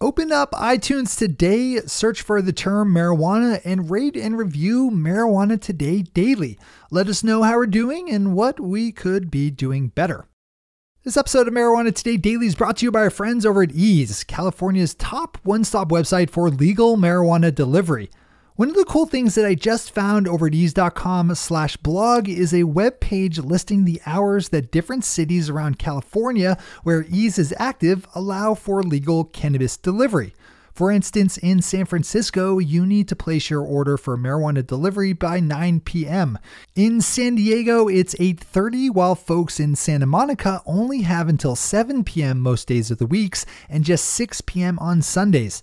Open up iTunes today, search for the term marijuana, and rate and review Marijuana Today daily. Let us know how we're doing and what we could be doing better. This episode of Marijuana Today Daily is brought to you by our friends over at Ease, California's top one-stop website for legal marijuana delivery. One of the cool things that I just found over at ease.com/blog is a web page listing the hours that different cities around California where Ease is active allow for legal cannabis delivery. For instance, in San Francisco, you need to place your order for marijuana delivery by 9 p.m. In San Diego, it's 8:30, while folks in Santa Monica only have until 7 p.m. most days of the weeks and just 6 p.m. on Sundays.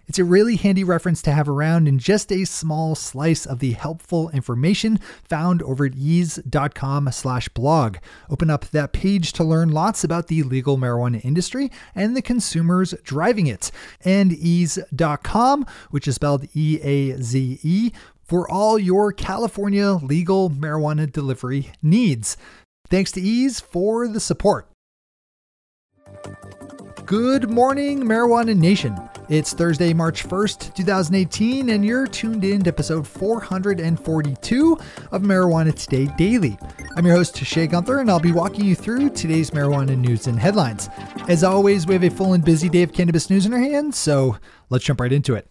It's a really handy reference to have around and just a small slice of the helpful information found over at ease.com/blog. Open up that page to learn lots about the legal marijuana industry and the consumers driving it. And ease.com, which is spelled EAZE, for all your California legal marijuana delivery needs. Thanks to Ease for the support. Good morning, Marijuana Nation. It's Thursday, March 1st, 2018, and you're tuned in to episode 442 of Marijuana Today Daily. I'm your host, Shay Gunther, and I'll be walking you through today's marijuana news and headlines. As always, we have a full and busy day of cannabis news in our hands, so let's jump right into it.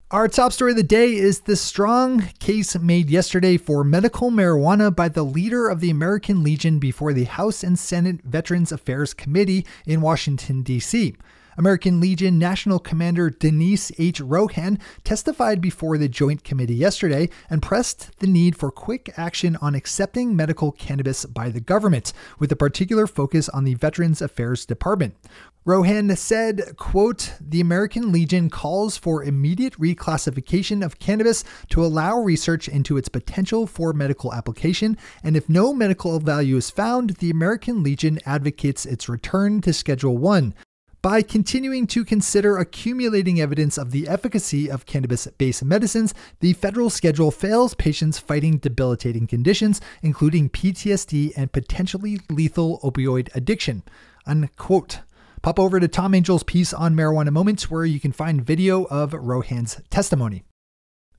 Our top story of the day is the strong case made yesterday for medical marijuana by the leader of the American Legion before the House and Senate Veterans Affairs Committee in Washington, D.C. American Legion National Commander Denise H. Rohan testified before the Joint Committee yesterday and pressed the need for quick action on accepting medical cannabis by the government, with a particular focus on the Veterans Affairs Department. Rohan said, quote, "The American Legion calls for immediate reclassification of cannabis to allow research into its potential for medical application, and if no medical value is found, the American Legion advocates its return to Schedule 1. By continuing to consider accumulating evidence of the efficacy of cannabis-based medicines, the federal schedule fails patients fighting debilitating conditions, including PTSD and potentially lethal opioid addiction." Unquote. Pop over to Tom Angel's piece on Marijuana Moments, where you can find video of Rohan's testimony.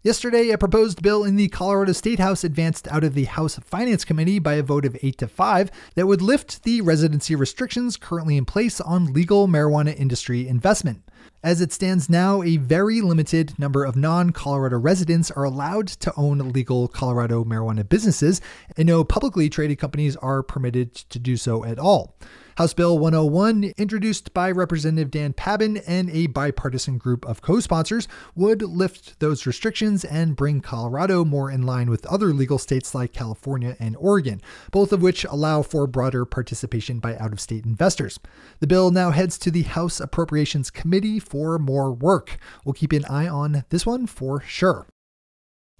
Yesterday, a proposed bill in the Colorado State House advanced out of the House Finance Committee by a vote of 8-5 that would lift the residency restrictions currently in place on legal marijuana industry investment. As it stands now, a very limited number of non-Colorado residents are allowed to own legal Colorado marijuana businesses, and no publicly traded companies are permitted to do so at all. House Bill 101, introduced by Representative Dan Pabin and a bipartisan group of co-sponsors, would lift those restrictions and bring Colorado more in line with other legal states like California and Oregon, both of which allow for broader participation by out-of-state investors. The bill now heads to the House Appropriations Committee for more work. We'll keep an eye on this one for sure.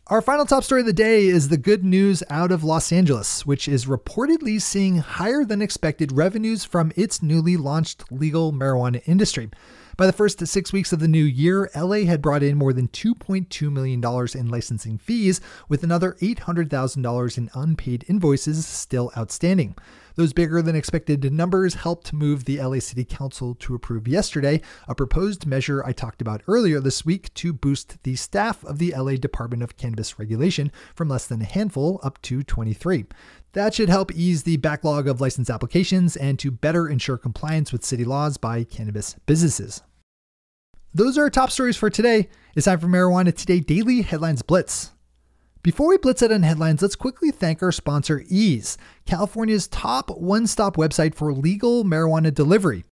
Our final top story of the day is the good news out of Los Angeles, which is reportedly seeing higher than expected revenues from its newly launched legal marijuana industry. By the first 6 weeks of the new year, LA had brought in more than $2.2 million in licensing fees, with another $800,000 in unpaid invoices still outstanding. Those bigger than expected numbers helped move the LA City Council to approve yesterday a proposed measure I talked about earlier this week to boost the staff of the LA Department of Cannabis Regulation from less than a handful up to 23. That should help ease the backlog of license applications and to better ensure compliance with city laws by cannabis businesses. Those are our top stories for today. It's time for Marijuana Today Daily Headlines Blitz. Before we blitz out on headlines, let's quickly thank our sponsor, Ease, California's top one-stop website for legal marijuana delivery.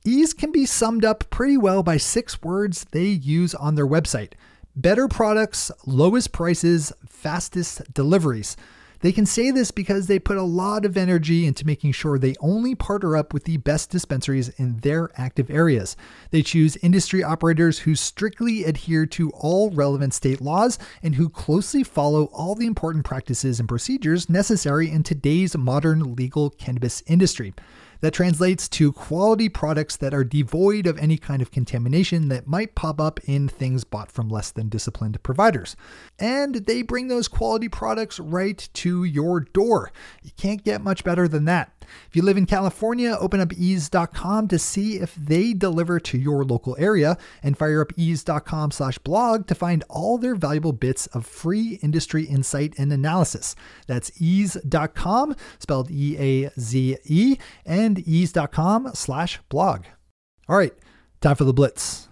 Ease can be summed up pretty well by 6 words they use on their website: better products, lowest prices, fastest deliveries. They can say this because they put a lot of energy into making sure they only partner up with the best dispensaries in their active areas. They choose industry operators who strictly adhere to all relevant state laws and who closely follow all the important practices and procedures necessary in today's modern legal cannabis industry. That translates to quality products that are devoid of any kind of contamination that might pop up in things bought from less than disciplined providers. And they bring those quality products right to your door. You can't get much better than that. If you live in California, open up ease.com to see if they deliver to your local area, and fire up ease.com/blog to find all their valuable bits of free industry insight and analysis. That's ease.com, spelled EAZE, and ease.com/blog. All right, time for the Blitz.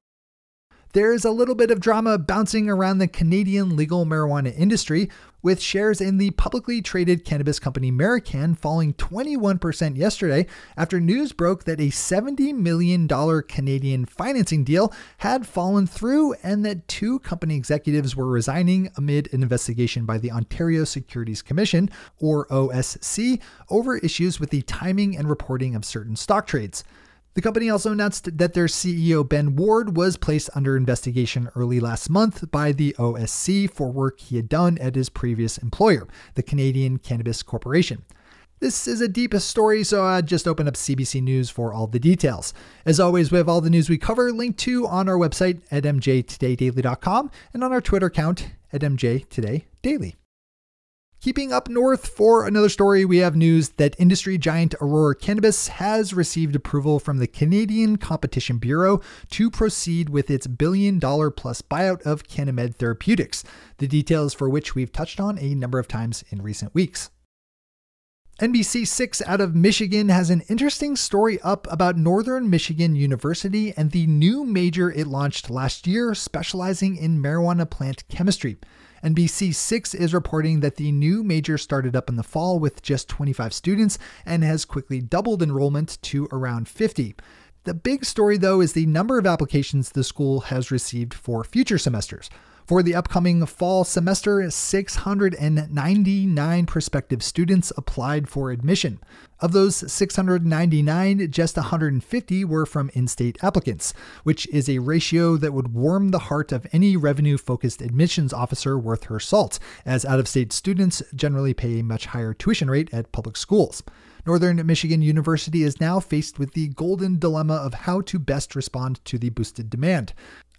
There's a little bit of drama bouncing around the Canadian legal marijuana industry, with shares in the publicly traded cannabis company Maricann falling 21% yesterday after news broke that a $70 million Canadian financing deal had fallen through and that two company executives were resigning amid an investigation by the Ontario Securities Commission, or OSC, over issues with the timing and reporting of certain stock trades. The company also announced that their CEO, Ben Ward, was placed under investigation early last month by the OSC for work he had done at his previous employer, the Canadian Cannabis Corporation. This is a deep story, so I just opened up CBC News for all the details. As always, we have all the news we cover linked to on our website at mjtodaydaily.com and on our Twitter account at mjtodaydaily. Keeping up north for another story, we have news that industry giant Aurora Cannabis has received approval from the Canadian Competition Bureau to proceed with its $1 billion+ buyout of CanniMed Therapeutics, the details for which we've touched on a number of times in recent weeks. NBC6 out of Michigan has an interesting story up about Northern Michigan University and the new major it launched last year specializing in marijuana plant chemistry. NBC6 is reporting that the new major started up in the fall with just 25 students and has quickly doubled enrollment to around 50. The big story, though, is the number of applications the school has received for future semesters. For the upcoming fall semester, 699 prospective students applied for admission. Of those 699, just 150 were from in-state applicants, which is a ratio that would warm the heart of any revenue-focused admissions officer worth her salt, as out-of-state students generally pay a much higher tuition rate at public schools. Northern Michigan University is now faced with the golden dilemma of how to best respond to the boosted demand.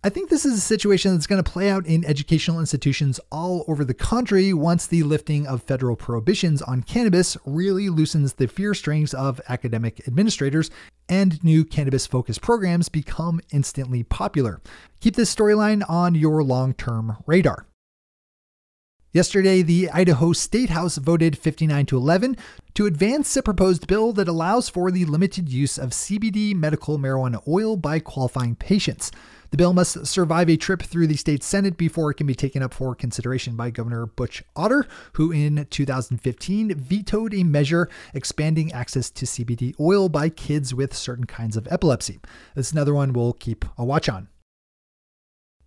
I think this is a situation that's going to play out in educational institutions all over the country once the lifting of federal prohibitions on cannabis really loosens the fear strings of academic administrators and new cannabis-focused programs become instantly popular. Keep this storyline on your long-term radar. Yesterday, the Idaho State House voted 59-11 to advance a proposed bill that allows for the limited use of CBD medical marijuana oil by qualifying patients. The bill must survive a trip through the state Senate before it can be taken up for consideration by Governor Butch Otter, who in 2015 vetoed a measure expanding access to CBD oil by kids with certain kinds of epilepsy. This is another one we'll keep a watch on.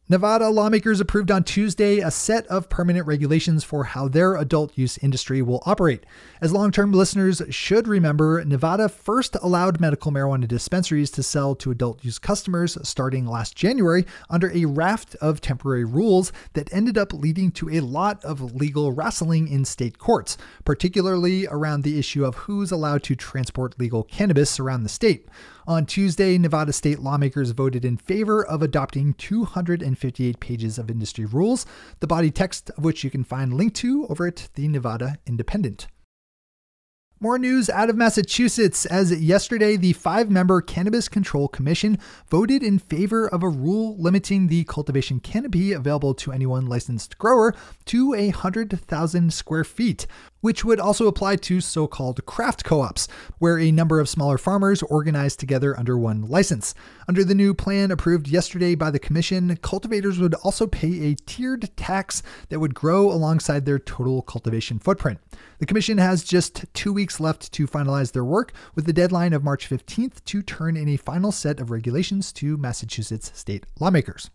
Nevada lawmakers approved on Tuesday a set of permanent regulations for how their adult use industry will operate. As long-term listeners should remember, Nevada first allowed medical marijuana dispensaries to sell to adult use customers starting last January under a raft of temporary rules that ended up leading to a lot of legal wrestling in state courts, particularly around the issue of who's allowed to transport legal cannabis around the state. On Tuesday, Nevada state lawmakers voted in favor of adopting 258 pages of industry rules, the body text of which you can find linked to over at the Nevada Independent. More news out of Massachusetts, as yesterday the 5-member Cannabis Control Commission voted in favor of a rule limiting the cultivation canopy available to anyone licensed grower to 100,000 square feet, which would also apply to so-called craft co-ops, where a number of smaller farmers organize together under one license. Under the new plan approved yesterday by the commission, cultivators would also pay a tiered tax that would grow alongside their total cultivation footprint. The commission has just 2 weeks left to finalize their work, with the deadline of March 15th to turn in a final set of regulations to Massachusetts state lawmakers.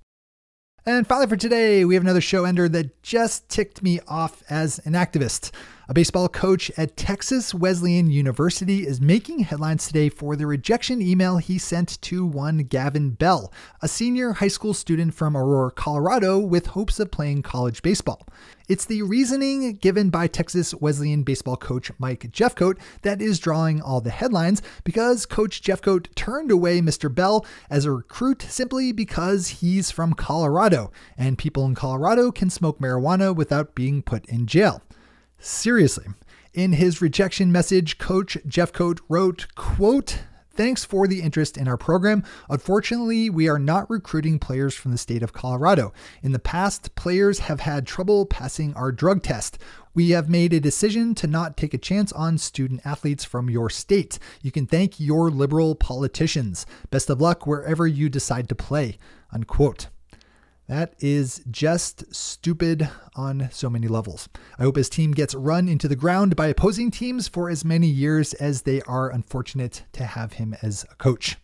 And finally for today, we have another show ender that just ticked me off as an activist. A baseball coach at Texas Wesleyan University is making headlines today for the rejection email he sent to one Gavin Bell, a senior high school student from Aurora, Colorado, with hopes of playing college baseball. It's the reasoning given by Texas Wesleyan baseball coach Mike Jeffcoat that is drawing all the headlines, because Coach Jeffcoat turned away Mr. Bell as a recruit simply because he's from Colorado, and people in Colorado can smoke marijuana without being put in jail. Seriously, In his rejection message, Coach Jeff Coate wrote, quote, "Thanks for the interest in our program. Unfortunately, we are not recruiting players from the state of Colorado. In the past, players have had trouble passing our drug test. We have made a decision to not take a chance on student athletes from your state. You can thank your liberal politicians. Best of luck wherever you decide to play." Unquote. That is just stupid on so many levels. I hope his team gets run into the ground by opposing teams for as many years as they are unfortunate to have him as a coach.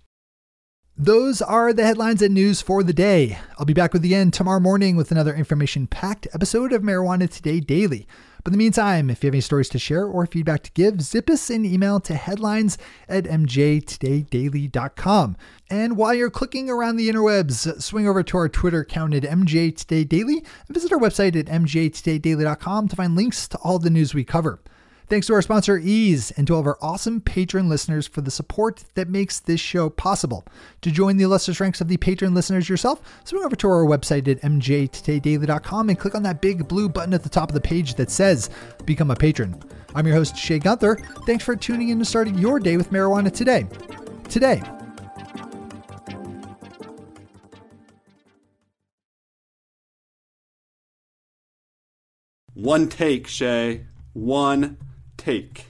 Those are the headlines and news for the day. I'll be back with you again tomorrow morning with another information-packed episode of Marijuana Today Daily. But in the meantime, if you have any stories to share or feedback to give, zip us an email to headlines@mjtodaydaily.com. And while you're clicking around the interwebs, swing over to our Twitter account at mjtodaydaily and visit our website at mjtodaydaily.com to find links to all the news we cover. Thanks to our sponsor, Ease, and to all of our awesome patron listeners for the support that makes this show possible. To join the illustrious ranks of the patron listeners yourself, swing over to our website at mjtodaydaily.com and click on that big blue button at the top of the page that says Become a Patron. I'm your host, Shay Gunther. Thanks for tuning in and starting your day with Marijuana Today. Today. One take, Shay. One take.